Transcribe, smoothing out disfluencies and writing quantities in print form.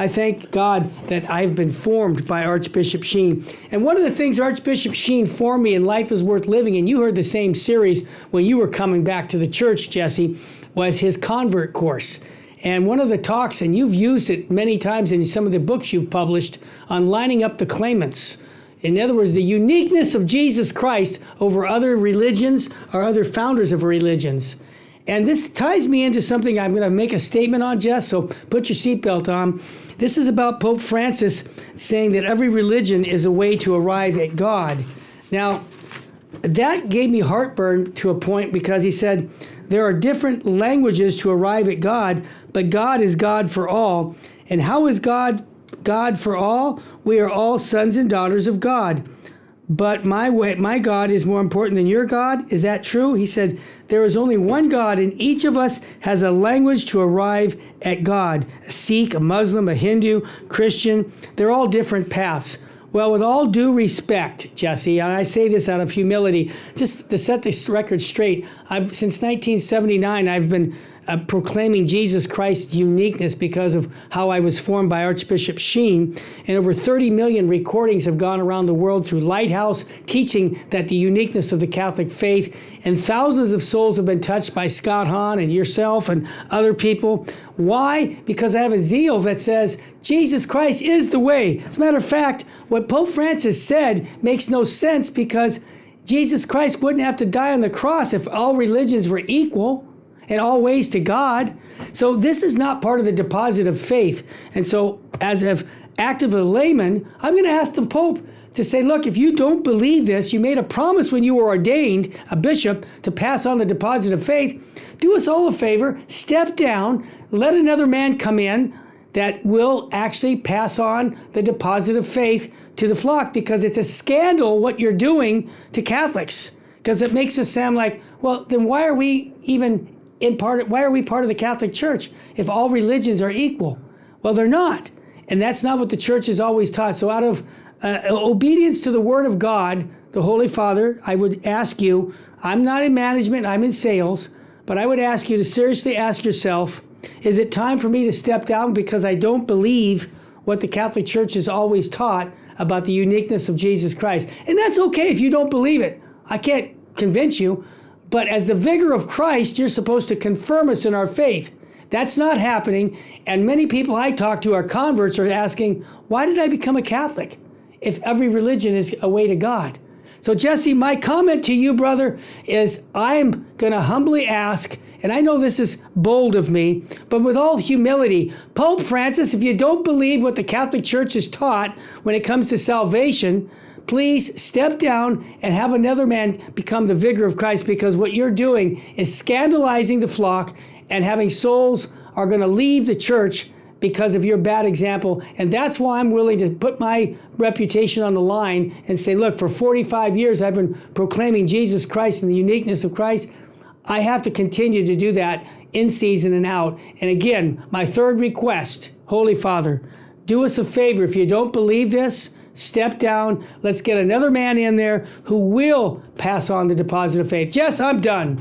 I thank God that I've been formed by Archbishop Sheen. And one of the things Archbishop Sheen formed me in Life is Worth Living, and you heard the same series when you were coming back to the church, Jesse, was his convert course. And one of the talks, and you've used it many times in some of the books you've published, on lining up the claimants. In other words, the uniqueness of Jesus Christ over other religions or other founders of religions. And this ties me into something I'm going to make a statement on, Jess, so put your seatbelt on. This is about Pope Francis saying that every religion is a way to arrive at God. Now, that gave me heartburn to a point because he said there are different languages to arrive at God, but God is God for all. And how is God God for all? We are all sons and daughters of God. But my God is more important than your God. Is that true? He said, there is only one God, and each of us has a language to arrive at God. A Sikh, a Muslim, a Hindu, Christian, they're all different paths. Well, with all due respect, Jesse, and I say this out of humility, just to set this record straight, since 1979, I've been proclaiming Jesus Christ's uniqueness because of how I was formed by Archbishop Sheen. And over 30 million recordings have gone around the world through Lighthouse, teaching that the uniqueness of the Catholic faith. And thousands of souls have been touched by Scott Hahn and yourself and other people. Why? Because I have a zeal that says Jesus Christ is the way. As a matter of fact, what Pope Francis said makes no sense because Jesus Christ wouldn't have to die on the cross if all religions were equal and all ways to God. So this is not part of the deposit of faith. And so as an act of a layman, I'm going to ask the Pope to say, look, if you don't believe this, you made a promise when you were ordained a bishop to pass on the deposit of faith. Do us all a favor, step down, let another man come in that will actually pass on the deposit of faith to the flock, because it's a scandal what you're doing to Catholics, because it makes us sound like, well, then why are we even why are we part of the Catholic Church if all religions are equal? Well, they're not. And that's not what the church has always taught. So out of obedience to the Word of God, the Holy Father, I would ask you, I'm not in management, I'm in sales, but I would ask you to seriously ask yourself, is it time for me to step down because I don't believe what the Catholic Church has always taught about the uniqueness of Jesus Christ? And that's okay if you don't believe it. I can't convince you. But as the vicar of Christ, you're supposed to confirm us in our faith. That's not happening. And many people I talk to are converts are asking, why did I become a Catholic if every religion is a way to God? So Jesse, my comment to you, brother, is I'm going to humbly ask, and I know this is bold of me, but with all humility, Pope Francis, if you don't believe what the Catholic Church has taught when it comes to salvation, please step down and have another man become the vicar of Christ, because what you're doing is scandalizing the flock, and having souls are going to leave the church because of your bad example. And that's why I'm willing to put my reputation on the line and say, look, for 45 years I've been proclaiming Jesus Christ and the uniqueness of Christ. I have to continue to do that in season and out. And again, my third request, Holy Father, do us a favor. If you don't believe this, step down. Let's get another man in there who will pass on the deposit of faith. Jess, I'm done.